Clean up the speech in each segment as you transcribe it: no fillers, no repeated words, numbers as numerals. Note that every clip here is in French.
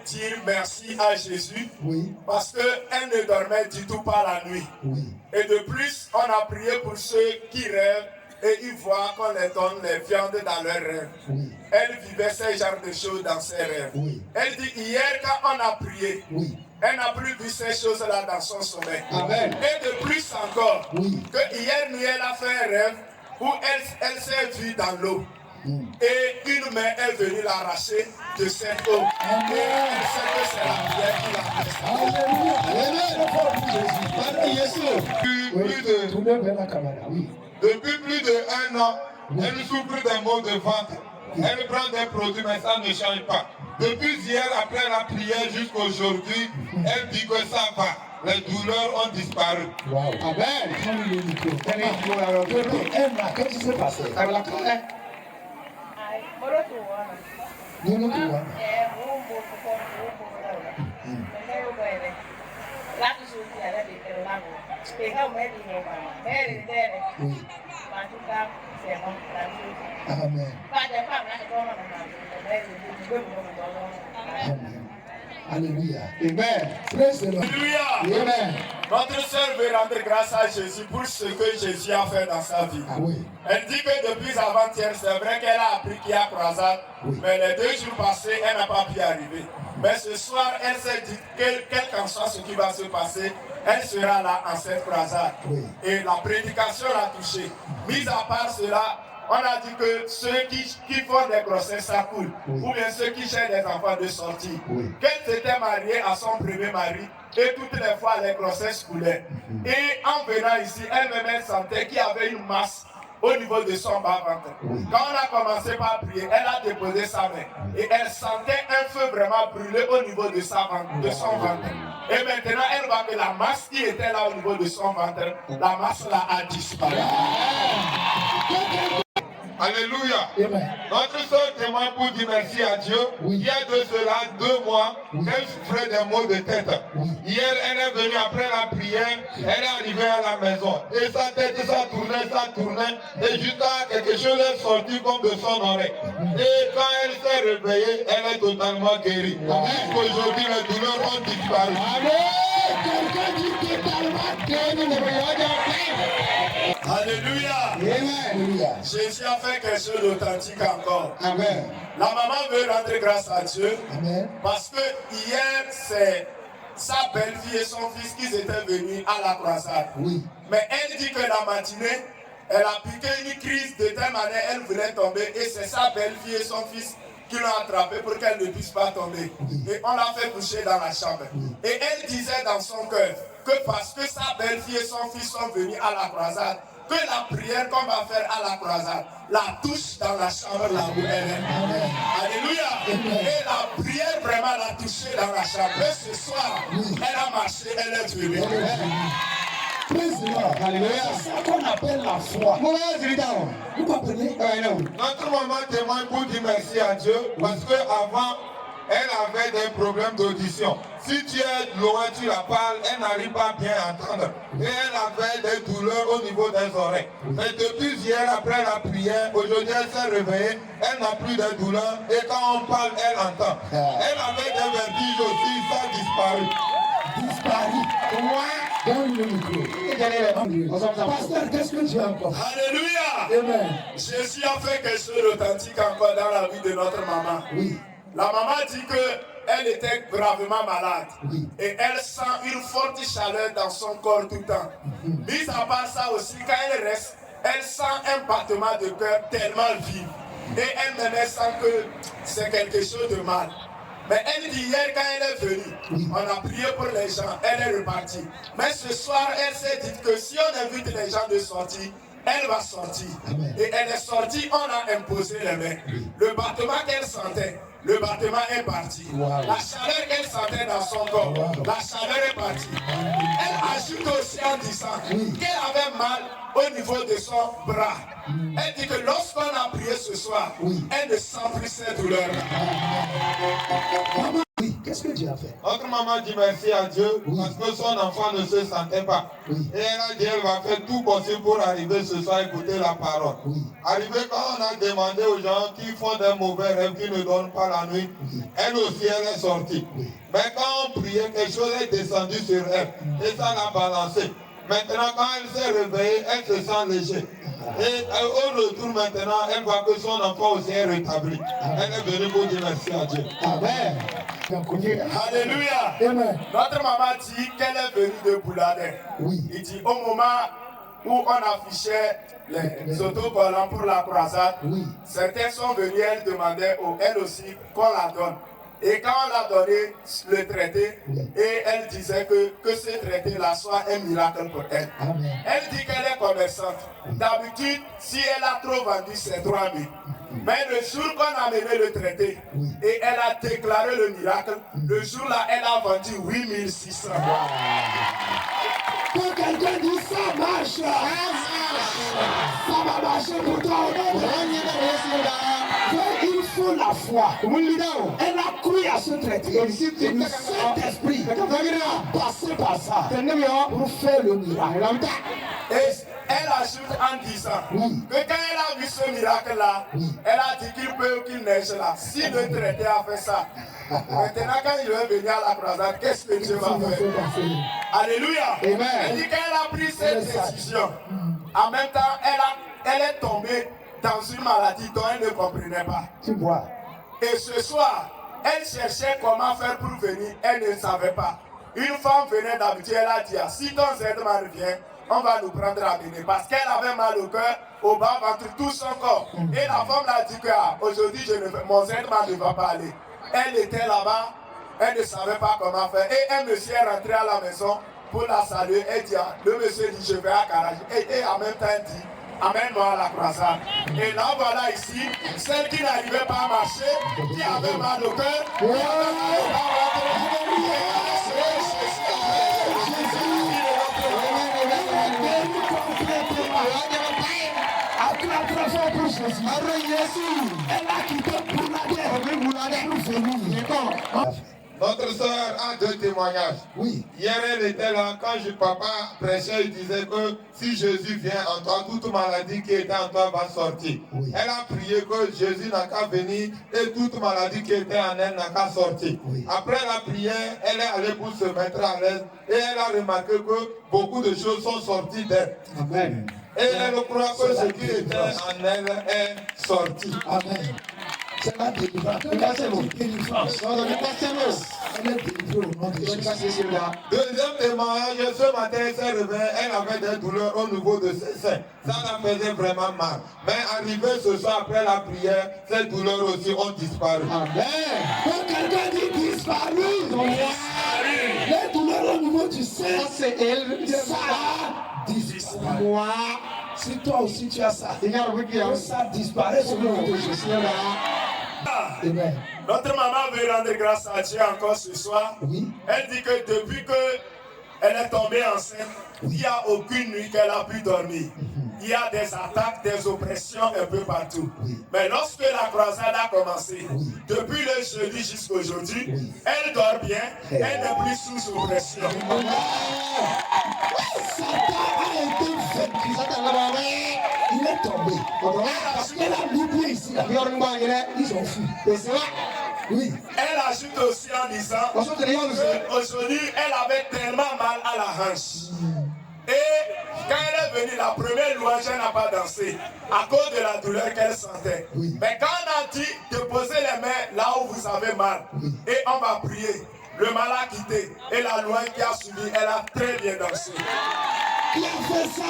dire merci à Jésus parce qu'elle ne dormait du tout pas la nuit. Et de plus, on a prié pour ceux qui rêvent et ils voient qu'on les donne les viandes dans leurs rêves. Elle vivait ce genre de choses dans ses rêves. Elle dit hier quand on a prié, elle n'a plus vu ces choses-là dans son sommeil. Amen. Et de plus encore, que hier nuit elle a fait un rêve où elle s'est vue dans l'eau. Et une main est venue l'arracher de cette eau. Amen. Et elle sait que c'est la prière qui l'a fait. Depuis plus d'1 an, elle souffre d'un maux de ventre. Elle prend des produits, mais ça ne change pas. Depuis hier, après la prière jusqu'aujourd'hui, elle dit que ça va. Les douleurs ont disparu. Wow. Amen. Qu'est-ce qui s'est passé? Amen. Alléluia. Amen. Alléluia. Amen. Notre sœur veut rendre grâce à Jésus pour ce que Jésus a fait dans sa vie. Elle dit que depuis avant-hier, c'est vrai qu'elle a appris qu'il y a croisade, mais les 2 jours passés, elle n'a pas pu y arriver. Mais ce soir, elle s'est dit que quel qu'en soit ce qui va se passer, elle sera là en cette croisade. Et la prédication l'a touchée. Mis à part cela, on a dit que ceux qui font des grossesses, ça coule. Ou bien ceux qui cherchent des enfants de sortie. Qu'elle s'était mariée à son premier mari et toutes les fois les grossesses coulaient. Et en venant ici, elle-même sentait qu'il y avait une masse au niveau de son bas-ventre. Quand on a commencé par prier, elle a déposé sa main. Et elle sentait un feu vraiment brûler au niveau de son ventre. Et maintenant, elle voit que la masse qui était là au niveau de son ventre, la masse là a disparu. Alléluia. Notre soeur témoigne pour dire merci à Dieu. Il y a de cela 2 mois, elle souffrait des maux de tête. Hier, elle est venue après la prière, elle est arrivée à la maison. Et sa tête, ça tournait. Et juste quelque chose est sorti comme de son oreille. Et quand elle s'est réveillée, elle est totalement guérie. Jusqu'aujourd'hui, les douleurs ont disparu. Quelqu'un dit totalement guéri. Alléluia. Alléluia. Jésus a fait quelque chose d'authentique encore. Amen. La maman veut rendre grâce à Dieu. Amen. Parce que hier, c'est sa belle-fille et son fils qui étaient venus à la croisade. Mais elle dit que la matinée, elle a piqué une crise de telle manière, elle voulait tomber. Et c'est sa belle-fille et son fils qui l'ont attrapée pour qu'elle ne puisse pas tomber. Et on l'a fait coucher dans la chambre. Et elle disait dans son cœur que parce que sa belle-fille et son fils sont venus à la croisade, que la prière qu'on va faire à la croisade la touche dans la chambre là où elle est. Alléluia. Et la prière vraiment l'a touchée dans la chambre. Et ce soir, elle a marché, elle est venue. Alléluia. C'est ça qu'on appelle la foi. Vous comprenez? Notre maman témoigne pour dire merci à Dieu parce qu'avant, elle avait des problèmes d'audition. Si tu es loin, tu la parles, elle n'arrive pas bien à entendre. Et elle avait des douleurs au niveau des oreilles. Mais depuis hier, après la prière, aujourd'hui elle s'est réveillée, elle n'a plus de douleurs. Et quand on parle, elle entend. Elle avait des vertiges aussi, ça a disparu. Donne le micro. Pasteur, qu'est-ce que tu as encore? Alléluia. Amen. Jésus a fait quelque chose d'authentique encore dans la vie de notre maman. La maman dit qu'elle était gravement malade. Et elle sent une forte chaleur dans son corps tout le temps. Mis à part ça aussi, quand elle reste, elle sent un battement de cœur tellement vif. Et elle-même sent que c'est quelque chose de mal. Mais elle dit hier quand elle est venue, on a prié pour les gens, elle est repartie. Mais ce soir, elle s'est dit que si on invite les gens de sortir, elle va sortir. Et elle est sortie, on a imposé les mains. Le battement qu'elle sentait, le battement est parti. La chaleur qu'elle sentait dans son corps, la chaleur est partie. Elle ajoute aussi en disant qu'elle avait mal au niveau de son bras. Elle dit que lorsqu'on a prié ce soir, elle ne sent plus cette douleur. qu'est-ce que Dieu a fait? Notre maman dit merci à Dieu Oui. parce que son enfant ne se sentait pas. Oui. Et elle a dit elle va faire tout possible pour arriver ce soir écouter la parole. Oui. Arrivé quand on a demandé aux gens qui font des mauvais rêves, qui ne dorment pas la nuit, Oui. elle aussi elle est sortie. Oui. Mais quand on priait, quelque chose est descendu sur elle et ça l'a balancé. Maintenant quand elle s'est réveillée, elle se sent léger. Et au retour maintenant, elle voit que son enfant aussi est rétabli. Elle est venue pour dire merci à Dieu. Amen. Alléluia. Amen. Notre maman dit qu'elle est venue de Bouladin. Oui. Il dit au moment où on affichait les autocollants pour la croisade, Oui. certains sont venus, elle demandait elle aussi qu'on la donne. Et quand on l'a donné le traité, Oui. et elle disait que ce traité-là soit un miracle pour elle. Amen. Elle dit qu'elle est commerçante. D'habitude, si elle a trop vendu, c'est 3 000. Mais le jour qu'on a mené le traité, Oui. et elle a déclaré le miracle, le jour-là, elle a vendu 8 600. Quand quelqu'un dit ça marche, ça va marcher pour toi. Il faut la foi. Elle a cru à ce traité. Le Saint-Esprit a passé par ça pour faire le miracle. Et elle ajoute en disant Oui. que quand elle a vu ce miracle-là, Oui. elle a dit qu'il peut ou qu'il neige là. Si le traité a fait ça, maintenant quand il va venir à la croisade, qu'est-ce que Dieu va faire? Alléluia. Amen. Elle dit qu'elle a pris cette décision. En même temps, elle est tombée dans une maladie dont elle ne comprenait pas. Tu vois. Et ce soir, elle cherchait comment faire pour venir. Elle ne savait pas. Une femme venait d'habitude, elle a dit, si ton Zedman revient, on va nous prendre à mener. Parce qu'elle avait mal au cœur, au bas ventre, tout son corps. Et la femme l'a dit que aujourd'hui, mon Zedman ne va pas aller. Elle était là-bas, elle ne savait pas comment faire. Et un monsieur est rentré à la maison pour la saluer. Elle dit, le monsieur dit, je vais à Karaj. Et en même temps, elle dit, amène-moi à la croisade. Et là, voilà ici, celle qui n'arrivait pas à marcher, qui avait mal au cœur, qui avait mal au bas Elle a quitté Notre soeur a 2 témoignages. Oui. Hier, elle était là, quand papa prêchait, il disait que si Jésus vient en toi, toute maladie qui était en toi va sortir. Oui. Elle a prié que Jésus n'a qu'à venir et toute maladie qui était en elle n'a qu'à sortir. Oui. Après la prière, elle est allée pour se mettre à l'aise et elle a remarqué que beaucoup de choses sont sorties d'elle. Amen. Et elle croit que ce qui était en elle est sorti. Amen. C'est la délivrance. Délivrance. Elle est délivrée au nom de Jésus. Deuxième témoignage, ce matin, elle s'est réveillée, elle avait des douleurs au niveau de ses seins. Ça la faisait vraiment mal. Mais arrivé ce soir après la prière, ces douleurs aussi ont disparu. Amen. Quand quelqu'un dit disparu, les douleurs au niveau du sein, c'est elle. Ça a disparu. Si toi aussi tu as ça, que ça disparaisse au nom de Jésus. Amen. Notre maman veut rendre grâce à Dieu encore ce soir. Oui. Elle dit que depuis qu'elle est tombée enceinte, il n'y a aucune nuit qu'elle a pu dormir. Il y a des attaques, des oppressions un peu partout. Oui. Mais lorsque la croisade a commencé, Oui. depuis le jeudi jusqu'à aujourd'hui, Oui. elle dort bien, elle n'est plus sous oppression. Satan a été vaincu. Il est tombé. Parce qu'elle a l'oublié ici. Ils ont fui. Oui. Elle ajoute aussi en disant qu'aujourd'hui, elle avait tellement mal à la hanche. Et quand elle est venue, la première louange, elle n'a pas dansé à cause de la douleur qu'elle sentait. Oui. Mais quand on a dit de poser les mains là où vous avez mal, Oui. et on va prier, le mal a quitté. Et la louange qui a suivi, elle a très bien dansé. Qui a fait ça?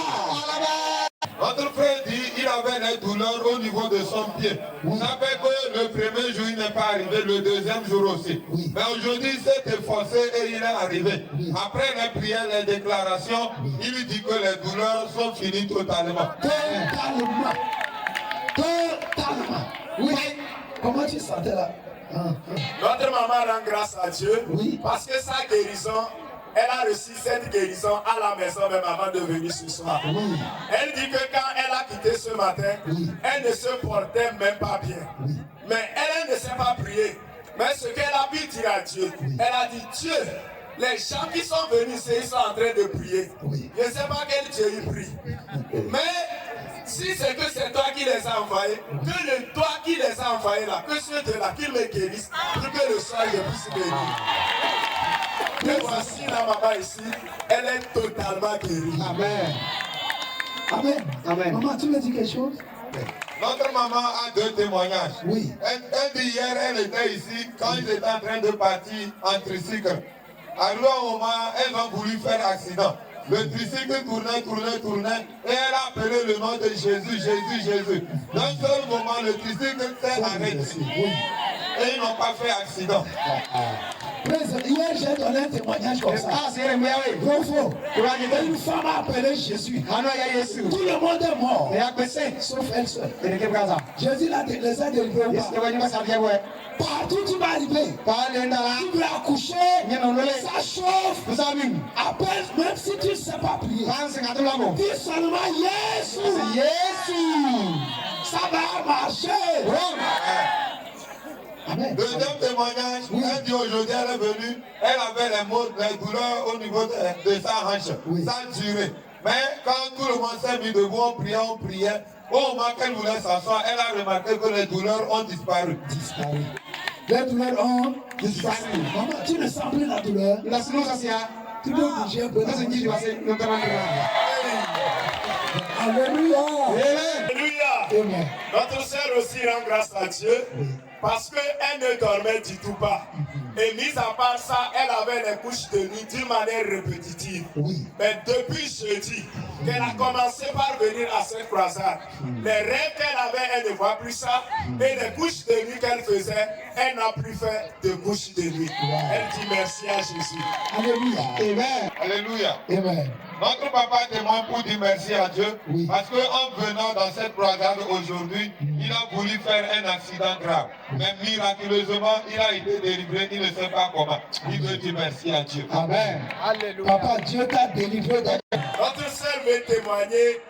Notre frère dit qu'il avait des douleurs au niveau de son pied. Oui. Ça fait que le premier jour, il n'est pas arrivé, le deuxième jour aussi. Oui. Mais aujourd'hui, il s'est efforcé et il est arrivé. Oui. Après les prières, les déclarations, il lui dit que les douleurs sont finies totalement. Totalement. Totalement. Oui. Comment tu sentais là? Notre maman rend grâce à Dieu Oui. parce que sa guérison, elle a reçu cette guérison à la maison même avant de venir ce soir. Oui. Elle dit que quand elle a quitté ce matin, Oui. elle ne se portait même pas bien. Oui. Mais elle ne sait pas prier. Mais ce qu'elle a pu dire à Dieu, elle a dit, Dieu, les gens qui sont venus ici, ils sont en train de prier. Je ne sais pas quel Dieu ils prient. Mais si c'est que c'est toi qui les as envoyés, que le toi qui les as envoyés là, que ce Dieu-là, qu'il me guérisse, pour que le soir je puisse guérir. Et voici la maman ici, elle est totalement guérie. Amen. Amen. Amen. Maman, tu me dis quelque chose? Notre maman a 2 témoignages. Oui. Elle dit hier, elle était ici quand ils étaient en train de partir en tricycle. Arrivé au moment, elles ont voulu faire accident. Le tricycle tournait, et elle a appelé le nom de Jésus, Jésus. Dans un seul moment, le tricycle s'est arrêté. Et ils n'ont pas fait accident. Hier, j'ai donné un témoignage comme ça. Ah, c'est gros faux. Une femme a appelé Jésus. Tout le monde est mort. Sauf elle seule. Jésus les a délivrés. Partout tu vas arriver. Tu vas accoucher. Ça chauffe. Appelle, même si tu ne sais pas prier. Dis seulement Jésus. Ça va marcher. Amen. Deuxième témoignage, elle dit aujourd'hui elle est venue, elle avait les douleurs au niveau de sa hanche. Ça a duré. Mais quand tout le monde s'est mis debout, on priait. Au moment qu'elle voulait s'asseoir, elle a remarqué que les douleurs ont disparu. Les douleurs ont disparu. Maman, tu ne sens plus la douleur. Tu peux bouger un peu. Alléluia. Alléluia. Notre sœur aussi rend grâce à Dieu. Parce qu'elle ne dormait du tout pas. Et mis à part ça, elle avait les couches de nuit d'une manière répétitive. Mais depuis jeudi, qu'elle a commencé par venir à cette croisade, les rêves qu'elle avait, elle ne voit plus ça. Et les couches de nuit qu'elle faisait, elle n'a plus fait de couches de nuit. Elle dit merci à Jésus. Alléluia. Amen. Alléluia. Amen. Notre papa témoigne pour dire merci à Dieu. Parce qu'en venant dans cette croisade aujourd'hui, il a voulu faire un accident grave. Mais miraculeusement, il a été délivré, il ne sait pas comment. Il veut dire merci à Dieu. Amen. Alléluia. Papa, Dieu t'a délivré. Notre sœur veut témoigner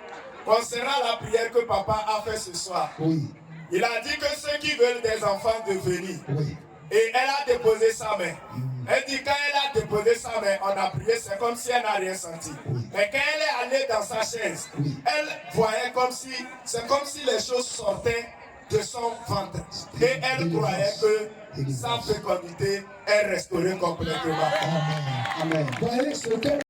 concernant la prière que papa a fait ce soir. Il a dit que ceux qui veulent des enfants de venir. Et elle a déposé sa main. Elle dit quand elle a déposé sa main, on a prié, c'est comme si elle n'a rien senti. Mais quand elle est allée dans sa chaise, elle voyait comme si, c'est comme si les choses sortaient de son ventre. Et elle croyait que sa fécondité est restaurée complètement. Amen. Voyez ce que